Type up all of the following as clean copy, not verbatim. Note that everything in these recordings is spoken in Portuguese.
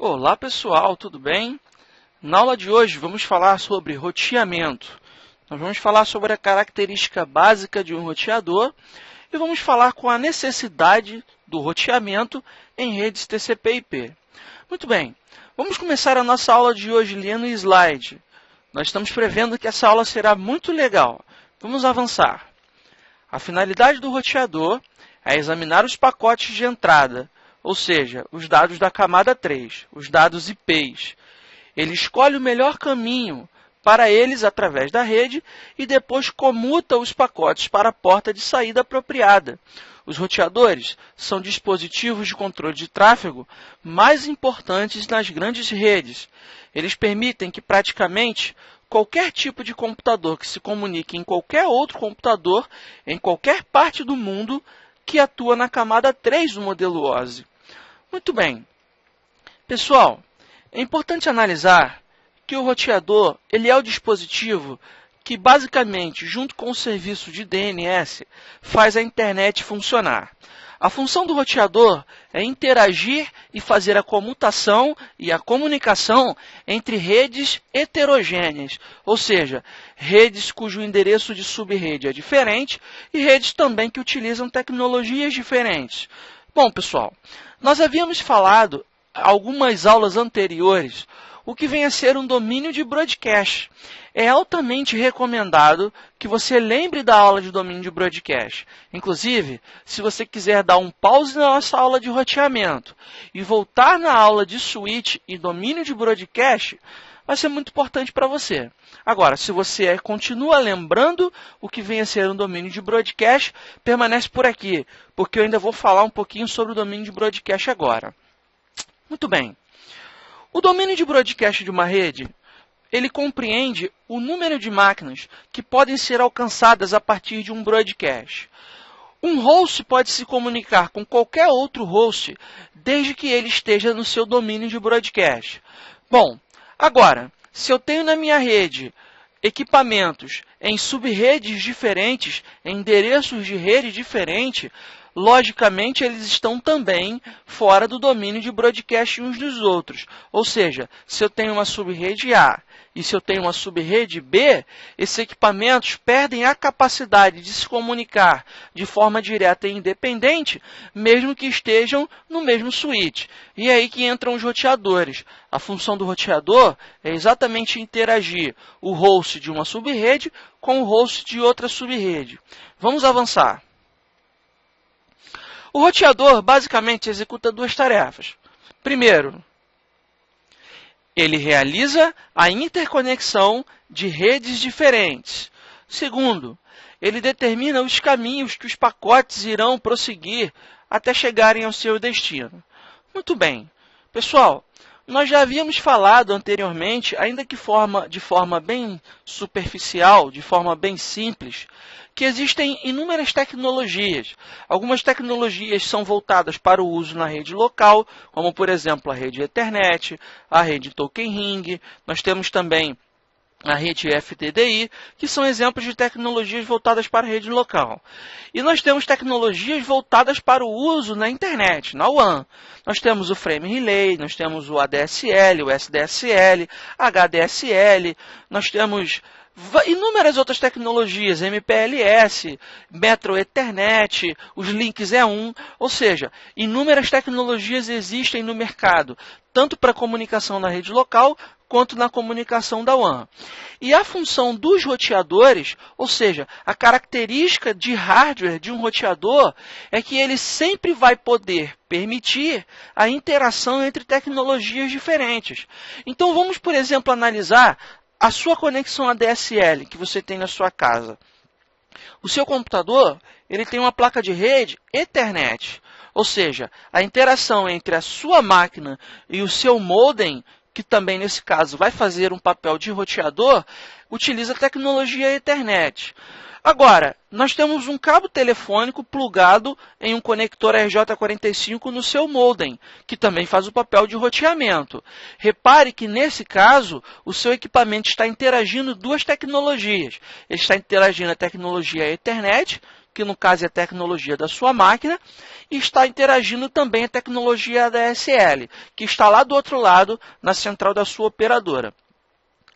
Olá pessoal, tudo bem? Na aula de hoje vamos falar sobre roteamento. Nós vamos falar sobre a característica básica de um roteador e vamos falar com a necessidade do roteamento em redes TCP/IP. Muito bem, vamos começar a nossa aula de hoje lendo o slide. Nós estamos prevendo que essa aula será muito legal. Vamos avançar. A finalidade do roteador é examinar os pacotes de entrada, ou seja, os dados da camada 3, os dados IPs. Ele escolhe o melhor caminho para eles através da rede e depois comuta os pacotes para a porta de saída apropriada. Os roteadores são dispositivos de controle de tráfego mais importantes nas grandes redes. Eles permitem que praticamente qualquer tipo de computador que se comunique em qualquer outro computador em qualquer parte do mundo que atua na camada 3 do modelo OSI. Muito bem. Pessoal, é importante analisar que o roteador ele é o dispositivo que basicamente, junto com o serviço de DNS, faz a internet funcionar. A função do roteador é interagir e fazer a comutação e a comunicação entre redes heterogêneas, ou seja, redes cujo endereço de subrede é diferente e redes também que utilizam tecnologias diferentes. Bom, pessoal, nós havíamos falado algumas aulas anteriores o que vem a ser um domínio de broadcast. É altamente recomendado que você lembre da aula de domínio de broadcast. Inclusive, se você quiser dar um pause na nossa aula de roteamento e voltar na aula de switch e domínio de broadcast, vai ser muito importante para você. Agora, se você continua lembrando o que vem a ser um domínio de broadcast, permanece por aqui, porque eu ainda vou falar um pouquinho sobre o domínio de broadcast agora. Muito bem. O domínio de broadcast de uma rede, ele compreende o número de máquinas que podem ser alcançadas a partir de um broadcast. Um host pode se comunicar com qualquer outro host, desde que ele esteja no seu domínio de broadcast. Bom, agora, se eu tenho na minha rede equipamentos em subredes diferentes, em endereços de rede diferentes, logicamente, eles estão também fora do domínio de broadcast uns dos outros. Ou seja, se eu tenho uma subrede A e se eu tenho uma subrede B, esses equipamentos perdem a capacidade de se comunicar de forma direta e independente, mesmo que estejam no mesmo switch. E é aí que entram os roteadores. A função do roteador é exatamente interagir o host de uma subrede com o host de outra subrede. Vamos avançar. O roteador basicamente executa duas tarefas. Primeiro, ele realiza a interconexão de redes diferentes. Segundo, ele determina os caminhos que os pacotes irão prosseguir até chegarem ao seu destino. Muito bem. Pessoal, nós já havíamos falado anteriormente, ainda que de forma bem superficial, de forma bem simples, que existem inúmeras tecnologias. Algumas tecnologias são voltadas para o uso na rede local, como, por exemplo, a rede Ethernet, a rede Token Ring. Nós temos também a rede FTDI, que são exemplos de tecnologias voltadas para a rede local. E nós temos tecnologias voltadas para o uso na internet, na WAN. Nós temos o Frame Relay, nós temos o ADSL, o SDSL, HDSL, nós temos inúmeras outras tecnologias, MPLS, Metro Ethernet, os links E1, ou seja, inúmeras tecnologias existem no mercado, tanto para comunicação na rede local, quanto na comunicação da WAN. E a função dos roteadores, ou seja, a característica de hardware de um roteador, é que ele sempre vai poder permitir a interação entre tecnologias diferentes. Então vamos, por exemplo, analisar a sua conexão ADSL que você tem na sua casa. O seu computador ele tem uma placa de rede Ethernet, ou seja, a interação entre a sua máquina e o seu modem, que também nesse caso vai fazer um papel de roteador, utiliza a tecnologia Ethernet. Agora, nós temos um cabo telefônico plugado em um conector RJ45 no seu modem, que também faz o papel de roteamento. Repare que, nesse caso, o seu equipamento está interagindo duas tecnologias. Ele está interagindo a tecnologia Ethernet, que no caso é a tecnologia da sua máquina, e está interagindo também a tecnologia ADSL, que está lá do outro lado, na central da sua operadora.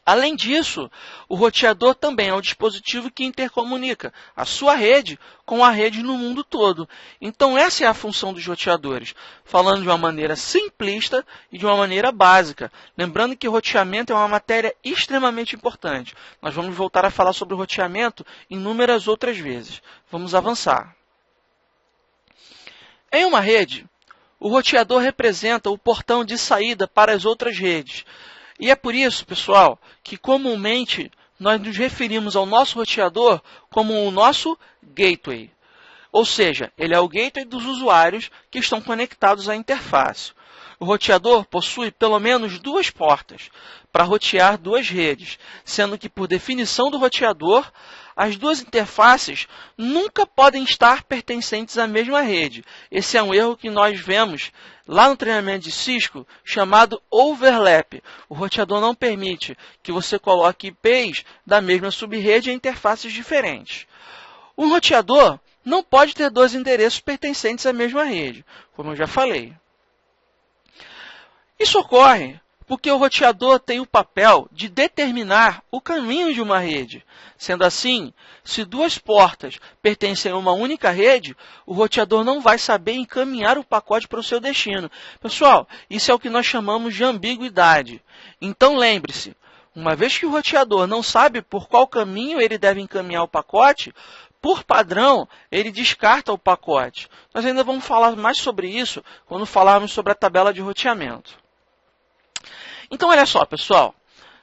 Além disso, o roteador também é um dispositivo que intercomunica a sua rede com a rede no mundo todo. Então, essa é a função dos roteadores, falando de uma maneira simplista e de uma maneira básica. Lembrando que roteamento é uma matéria extremamente importante. Nós vamos voltar a falar sobre o roteamento inúmeras outras vezes. Vamos avançar. Em uma rede, o roteador representa o portão de saída para as outras redes. E é por isso, pessoal, que comumente nós nos referimos ao nosso roteador como o nosso gateway. Ou seja, ele é o gateway dos usuários que estão conectados à interface. O roteador possui pelo menos duas portas para rotear duas redes, sendo que, por definição do roteador, as duas interfaces nunca podem estar pertencentes à mesma rede. Esse é um erro que nós vemos lá no treinamento de Cisco, chamado overlap. O roteador não permite que você coloque IPs da mesma subrede em interfaces diferentes. Um roteador não pode ter dois endereços pertencentes à mesma rede, como eu já falei. Isso ocorre porque o roteador tem o papel de determinar o caminho de uma rede. Sendo assim, se duas portas pertencem a uma única rede, o roteador não vai saber encaminhar o pacote para o seu destino. Pessoal, isso é o que nós chamamos de ambiguidade. Então lembre-se, uma vez que o roteador não sabe por qual caminho ele deve encaminhar o pacote, por padrão, ele descarta o pacote. Nós ainda vamos falar mais sobre isso quando falarmos sobre a tabela de roteamento. Então, olha só, pessoal.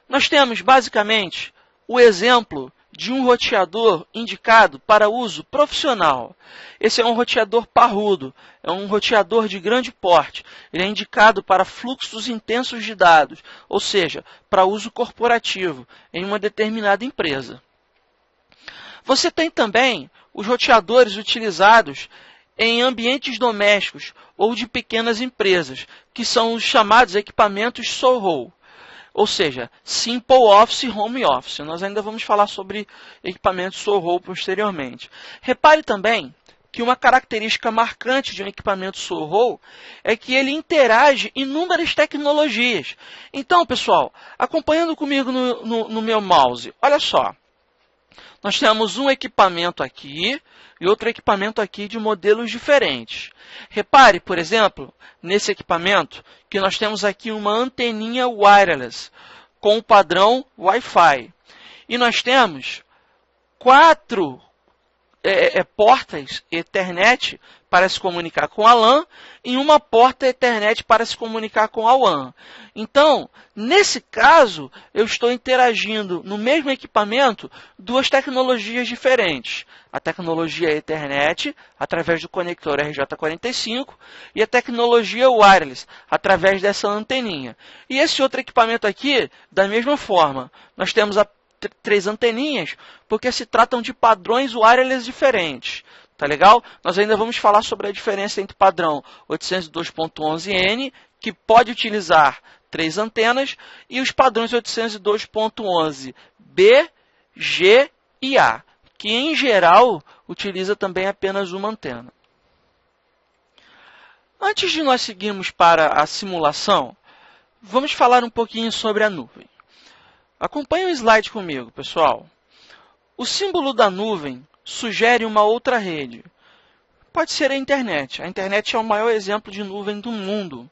Nós temos, basicamente, o exemplo de um roteador indicado para uso profissional. Esse é um roteador parrudo, é um roteador de grande porte. Ele é indicado para fluxos intensos de dados, ou seja, para uso corporativo em uma determinada empresa. Você tem também os roteadores utilizados em ambientes domésticos ou de pequenas empresas, que são os chamados equipamentos SOHO, ou seja, Simple Office Home Office. Nós ainda vamos falar sobre equipamentos SOHO posteriormente. Repare também que uma característica marcante de um equipamento SOHO é que ele interage em inúmeras tecnologias. Então, pessoal, acompanhando comigo no meu mouse, olha só. Nós temos um equipamento aqui e outro equipamento aqui de modelos diferentes. Repare, por exemplo, nesse equipamento, que nós temos aqui uma anteninha wireless com o padrão Wi-Fi. E nós temos 4 portas Ethernet para se comunicar com a LAN e uma porta Ethernet para se comunicar com a WAN. Então, nesse caso, eu estou interagindo no mesmo equipamento duas tecnologias diferentes. A tecnologia Ethernet, através do conector RJ45, e a tecnologia wireless, através dessa anteninha. E esse outro equipamento aqui, da mesma forma, nós temos 3 anteninhas, porque se tratam de padrões wireless diferentes. Tá legal? Nós ainda vamos falar sobre a diferença entre o padrão 802.11n, que pode utilizar 3 antenas, e os padrões 802.11b, G e A, que em geral utiliza também apenas uma antena. Antes de nós seguirmos para a simulação, vamos falar um pouquinho sobre a nuvem. Acompanhe o slide comigo, pessoal. O símbolo da nuvem sugere uma outra rede. Pode ser a internet. A internet é o maior exemplo de nuvem do mundo.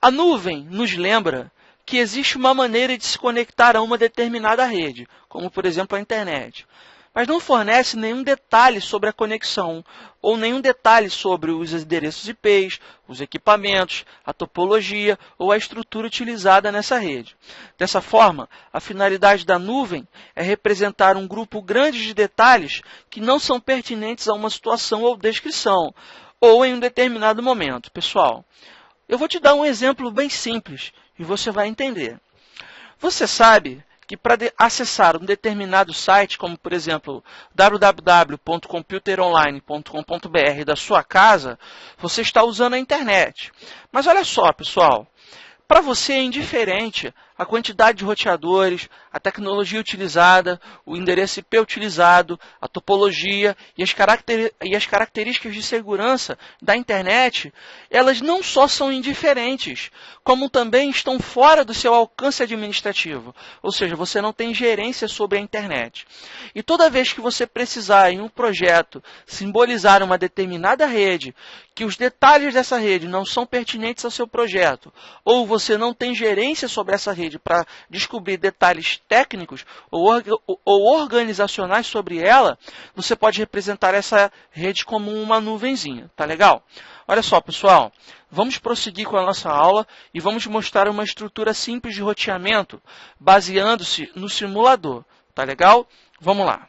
A nuvem nos lembra que existe uma maneira de se conectar a uma determinada rede, como por exemplo a internet. Mas não fornece nenhum detalhe sobre a conexão, ou nenhum detalhe sobre os endereços IPs, os equipamentos, a topologia ou a estrutura utilizada nessa rede. Dessa forma, a finalidade da nuvem é representar um grupo grande de detalhes que não são pertinentes a uma situação ou descrição, ou em um determinado momento. Pessoal, eu vou te dar um exemplo bem simples e você vai entender. Você sabe que para acessar um determinado site, como por exemplo www.computeronline.com.br da sua casa, você está usando a internet. Mas olha só, pessoal, para você é indiferente a quantidade de roteadores, a tecnologia utilizada, o endereço IP utilizado, a topologia e as características de segurança da internet, elas não só são indiferentes, como também estão fora do seu alcance administrativo. Ou seja, você não tem gerência sobre a internet. E toda vez que você precisar em um projeto simbolizar uma determinada rede, que os detalhes dessa rede não são pertinentes ao seu projeto, ou você não tem gerência sobre essa rede para descobrir detalhes técnicos ou organizacionais sobre ela, você pode representar essa rede como uma nuvenzinha, tá legal? Olha só, pessoal, vamos prosseguir com a nossa aula e vamos mostrar uma estrutura simples de roteamento baseando-se no simulador, tá legal? Vamos lá.